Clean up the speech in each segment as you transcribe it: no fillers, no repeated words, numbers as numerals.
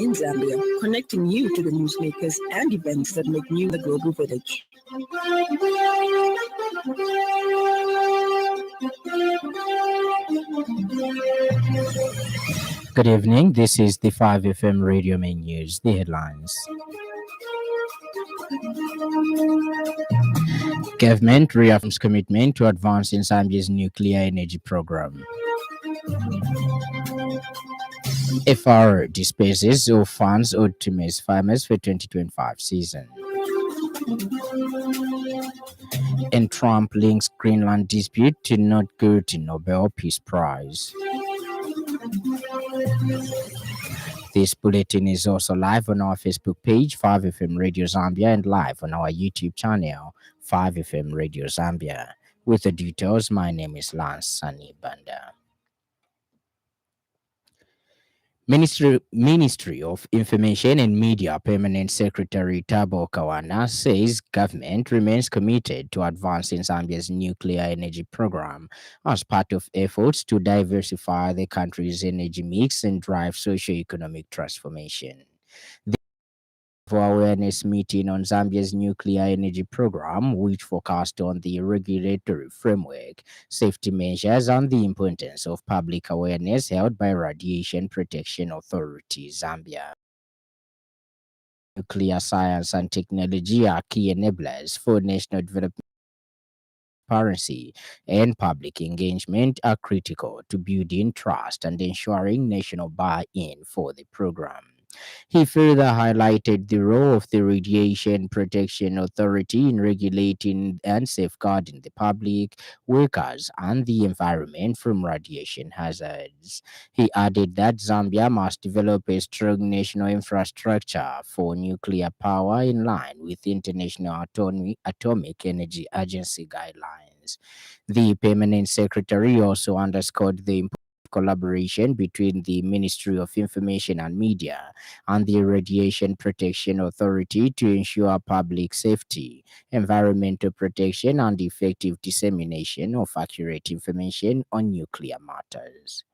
in Zambia, connecting you to the newsmakers and events that make news the global village. Good evening. This is the 5FM Radio Main News. The headlines. Government reaffirms commitment to advancing Zambia's nuclear energy program. FR disperses of funds owed to maize farmers for 2025 season. And Trump links Greenland dispute to not go to Nobel Peace Prize. This bulletin is also live on our Facebook page, 5FM Radio Zambia, and live on our YouTube channel, 5FM Radio Zambia. With the details, my name is Lance Sannie Banda. Ministry of Information and Media Permanent Secretary Tabo Kawana says government remains committed to advancing Zambia's nuclear energy program as part of efforts to diversify the country's energy mix and drive socio-economic transformation. Awareness meeting on Zambia's nuclear energy program, which focused on the regulatory framework, safety measures, and the importance of public awareness, held by Radiation Protection Authority Zambia. Nuclear science and technology are key enablers for national development. Transparency and public engagement are critical to building trust and ensuring national buy-in for the program. He further highlighted the role of the Radiation Protection Authority in regulating and safeguarding the public, workers, and the environment from radiation hazards. He added that Zambia must develop a strong national infrastructure for nuclear power in line with International Atomic Energy Agency guidelines. The permanent secretary also underscored the importance collaboration between the Ministry of Information and Media and the Radiation Protection Authority to ensure public safety, environmental protection, and effective dissemination of accurate information on nuclear matters.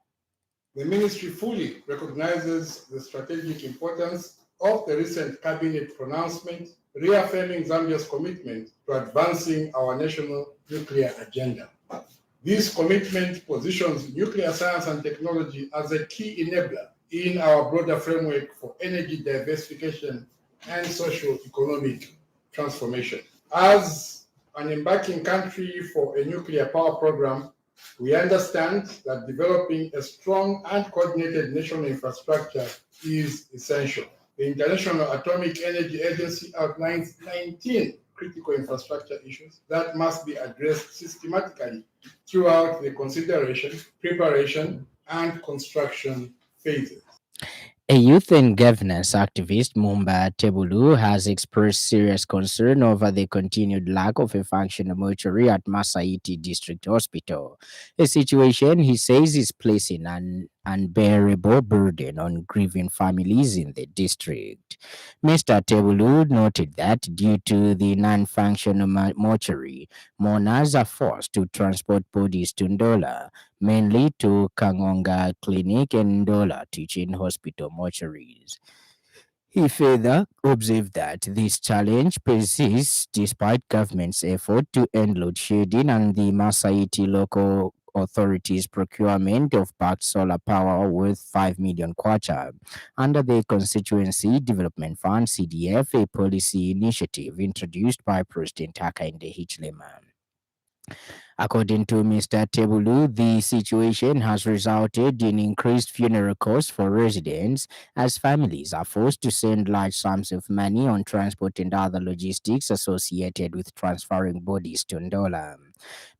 The ministry fully recognizes the strategic importance of the recent cabinet pronouncement reaffirming Zambia's commitment to advancing our national nuclear agenda. This commitment positions nuclear science and technology as a key enabler in our broader framework for energy diversification and socio-economic transformation. As an embarking country for a nuclear power program, we understand that developing a strong and coordinated national infrastructure is essential. The International Atomic Energy Agency outlines 19 critical infrastructure issues that must be addressed systematically throughout the consideration, preparation, and construction phases. A youth and governance activist, Mumba Tebulu, has expressed serious concern over the continued lack of a functional mortuary at Masaiti District Hospital, a situation he says is placing an unbearable burden on grieving families in the district. Mr. Tebulu noted that due to the non-functional mortuary, mourners are forced to transport bodies to Ndola, mainly to Kangonga Clinic and Ndola Teaching Hospital mortuaries. He further observed that this challenge persists despite government's effort to end load shedding and the Masaiti local authorities' procurement of backed solar power worth 5 million kwacha under the Constituency Development Fund CDF, a policy initiative introduced by President Hakainde Hichilema. According to Mr. Tebulu, the situation has resulted in increased funeral costs for residents as families are forced to send large sums of money on transport and other logistics associated with transferring bodies to Ndola.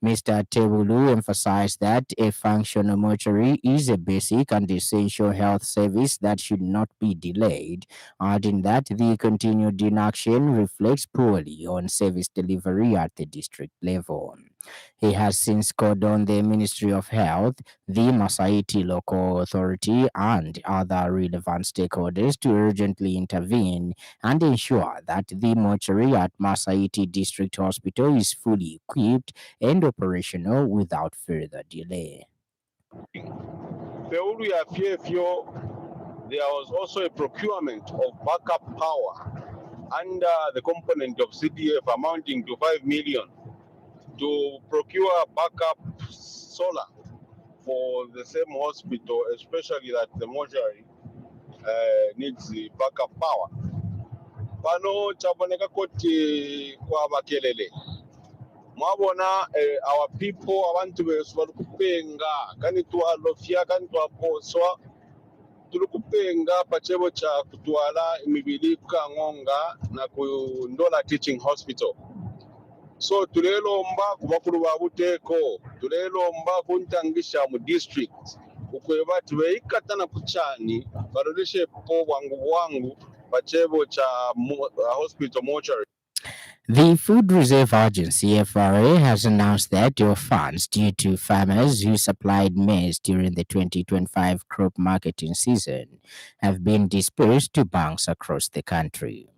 Mr. Tebulu emphasized that a functional mortuary is a basic and essential health service that should not be delayed, adding that the continued inaction reflects poorly on service delivery at the district level. He has since called on the Ministry of Health, the Masaiti Local Authority, and other relevant stakeholders to urgently intervene and ensure that the mortuary at Masaiti District Hospital is fully equipped and operational without further delay. there was also a procurement of backup power under the component of CDF amounting to 5 million to procure backup solar for the same hospital, especially that the mortuary needs the backup power. Pano chaboneka kuti kwa bakelele. Mwabona our people abantu besu bali kupenga kani tualofya kani tuaposwa tuli kupenga pachebo cha kutwala imibili kukang'onga na ku Ndola Teaching Hospital. So tulelomba ku bakulu ba Buteko, tulelomba kuntangisha mu district ukweba tubeikatana kuchani barudishe po bwangu pachebo cha hospital mortuary. The Food Reserve Agency (FRA) has announced that your funds due to farmers who supplied maize during the 2025 crop marketing season have been dispersed to banks across the country.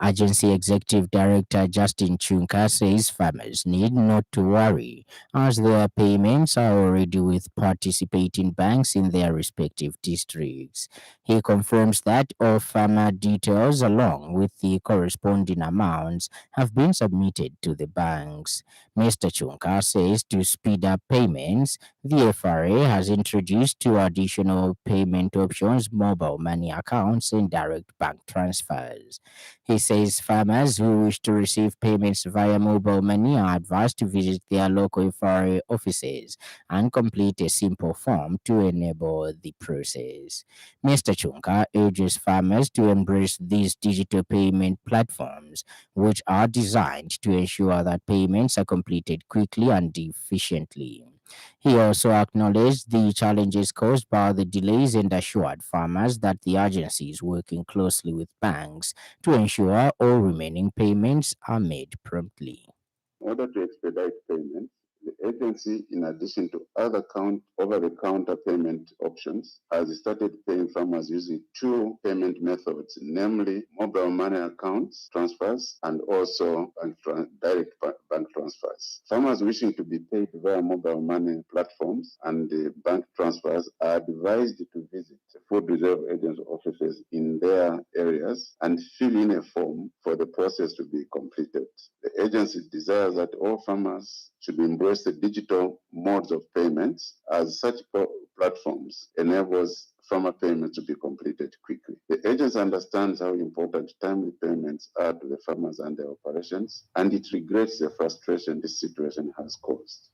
Agency Executive Director Justin Chunka says farmers need not to worry as their payments are already with participating banks in their respective districts. He confirms that all farmer details along with the corresponding amounts have been submitted to the banks. Mr. Chunka says to speed up payments, the FRA has introduced two additional payment options: mobile money accounts and direct bank transfers. He says farmers who wish to receive payments via mobile money are advised to visit their local FRA offices and complete a simple form to enable the process. Mr. Chunka urges farmers to embrace these digital payment platforms, which are designed to ensure that payments are completed quickly and efficiently. He also acknowledged the challenges caused by the delays and assured farmers that the agency is working closely with banks to ensure all remaining payments are made promptly. In order to expedite payments, the agency, in addition to other over-the-counter payment options, has started paying farmers using two payment methods, namely mobile money accounts transfers and also direct bank transfers. Farmers wishing to be paid via mobile money platforms and bank transfers are advised to visit Food Reserve Agency offices in their areas and fill in a form for the process to be completed. The agency desires that all farmers should embrace the digital modes of payments, as such platforms enables farmer payments to be completed quickly. The agency understands how important timely payments are to the farmers and their operations, and it regrets the frustration this situation has caused.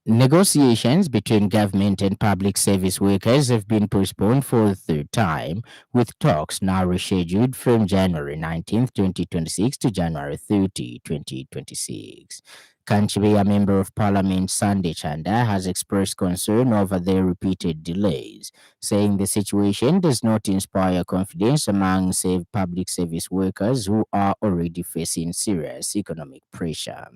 Negotiations between government and public service workers have been postponed for a third time, with talks now rescheduled from January 19, 2026 to January 30, 2026. Kanchibe, a member of parliament Sunday Chanda, has expressed concern over the repeated delays, saying the situation does not inspire confidence among public service workers who are already facing serious economic pressure.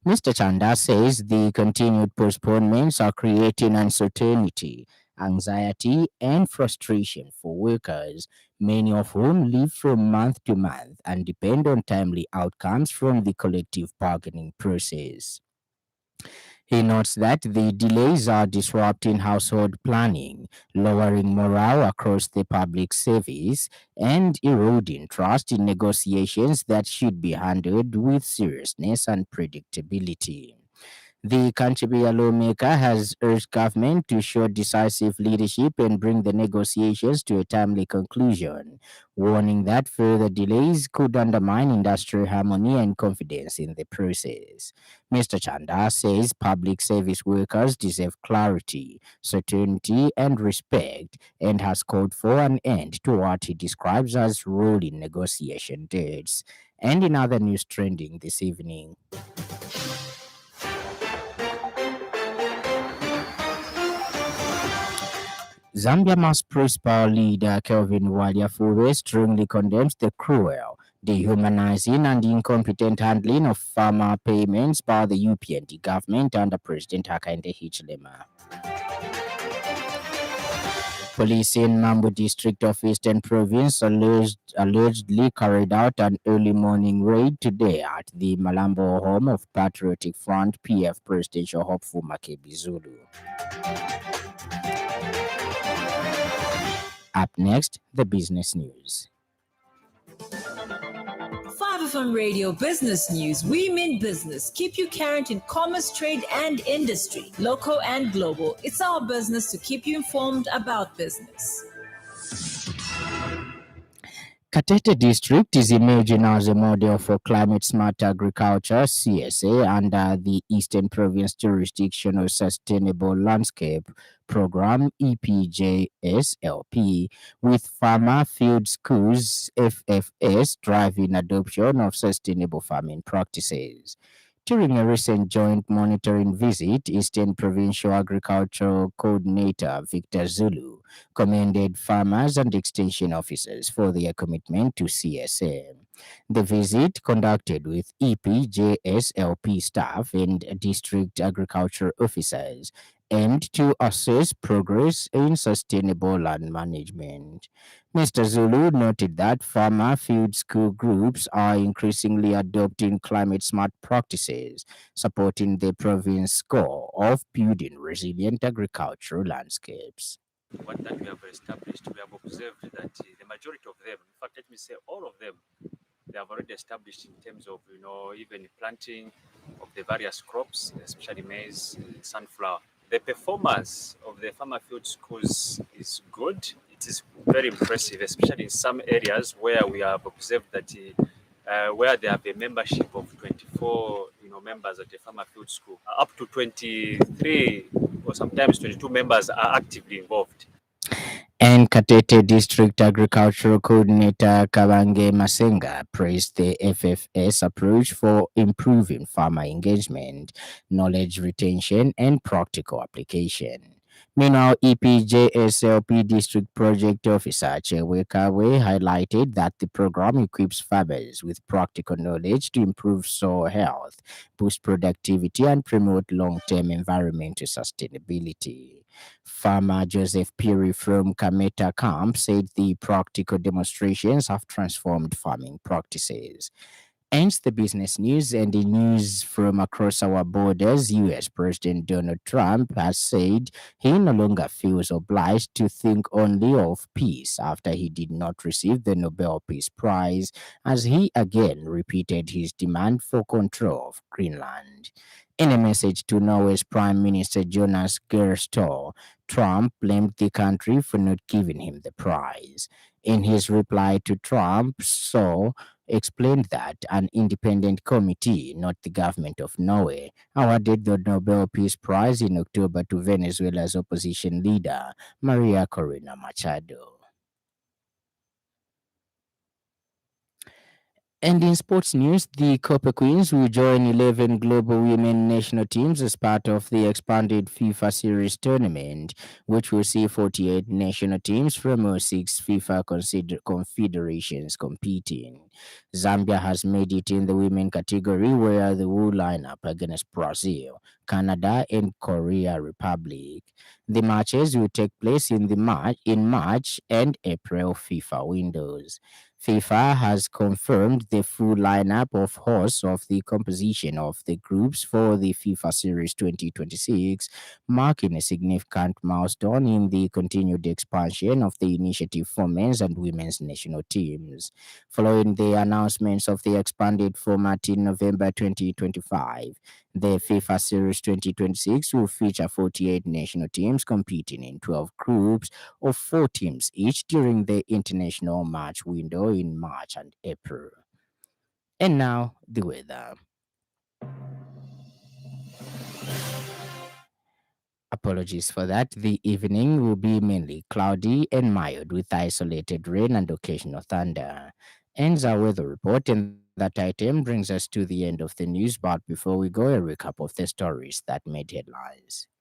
Mr. Chanda says the continued postponements are creating uncertainty, anxiety, and frustration for workers, many of whom live from month to month and depend on timely outcomes from the collective bargaining process. He notes that the delays are disrupting household planning, lowering morale across the public service, and eroding trust in negotiations that should be handled with seriousness and predictability. The Kanchibia lawmaker has urged government to show decisive leadership and bring the negotiations to a timely conclusion, warning that further delays could undermine industrial harmony and confidence in the process. Mr. Chanda says public service workers deserve clarity, certainty, and respect, and has called for an end to what he describes as rolling negotiation dates. And in other news trending this evening, Zambia Mass Principal leader Kelvin Waliafure strongly condemns the cruel, dehumanizing, and incompetent handling of farmer payments by the UPND government under President Hakainde Hichilema. Police in Mambu district of Eastern Province allegedly carried out an early morning raid today at the Malambo home of Patriotic Front PF presidential hopeful Makebi Zulu. Up next, the business news. 5FM Radio Business News. We mean business. Keep you current in commerce, trade, and industry, local and global. It's our business to keep you informed about business. Katete District is emerging as a model for climate smart agriculture (CSA) under the Eastern Province Jurisdictional Sustainable Landscape Program (EPJSLP), with farmer field schools (FFS) driving adoption of sustainable farming practices. During a recent joint monitoring visit, Eastern Provincial Agricultural Coordinator Victor Zulu commended farmers and extension officers for their commitment to CSA. The visit, conducted with EPJSLP staff and district agriculture officers, aimed to assess progress in sustainable land management. Mr. Zulu noted that farmer field school groups are increasingly adopting climate smart practices, supporting the province's goal of building resilient agricultural landscapes. What that we have established, we have observed that the majority of them, in fact, let me say all of them, they have already established in terms of, even planting of the various crops, especially maize, sunflower. The performance of the farmer field schools is good. It is very impressive, especially in some areas where we have observed that where they have a membership of 24, members at the farmer field school, up to 23 or sometimes 22 members are actively involved. And Katete District Agricultural Coordinator Kabange Masenga praised the FFS approach for improving farmer engagement, knowledge retention, and practical application. Meanwhile, EPJSLP District Project Officer Chewe Kawe highlighted that the program equips farmers with practical knowledge to improve soil health, boost productivity, and promote long-term environmental sustainability. Farmer Joseph Peary from Kameta Camp said the practical demonstrations have transformed farming practices. Ends the business news, and in news from across our borders, US President Donald Trump has said he no longer feels obliged to think only of peace after he did not receive the Nobel Peace Prize, as he again repeated his demand for control of Greenland. In a message to Norway's Prime Minister Jonas Gahr Store, Trump blamed the country for not giving him the prize. In his reply to Trump, Store explained that an independent committee, not the government of Norway, awarded the Nobel Peace Prize in October to Venezuela's opposition leader, Maria Corina Machado. And in sports news, the Copper Queens will join 11 global women national teams as part of the expanded FIFA Series tournament, which will see 48 national teams from all six FIFA confederations competing. Zambia has made it in the women category, where they will line up against Brazil, Canada, and Korea Republic. The matches will take place in March and April FIFA windows. FIFA has confirmed the full lineup of hosts of the composition of the groups for the FIFA Series 2026, marking a significant milestone in the continued expansion of the initiative for men's and women's national teams. Following the announcements of the expanded format in November 2025, the FIFA Series 2026 will feature 48 national teams competing in 12 groups of 4 teams each during the international match window in March and April. And now, the weather. Apologies for that. The evening will be mainly cloudy and mild with isolated rain and occasional thunder. Ends our weather report, and that item brings us to the end of the news. But before we go, a recap of the stories that made headlines.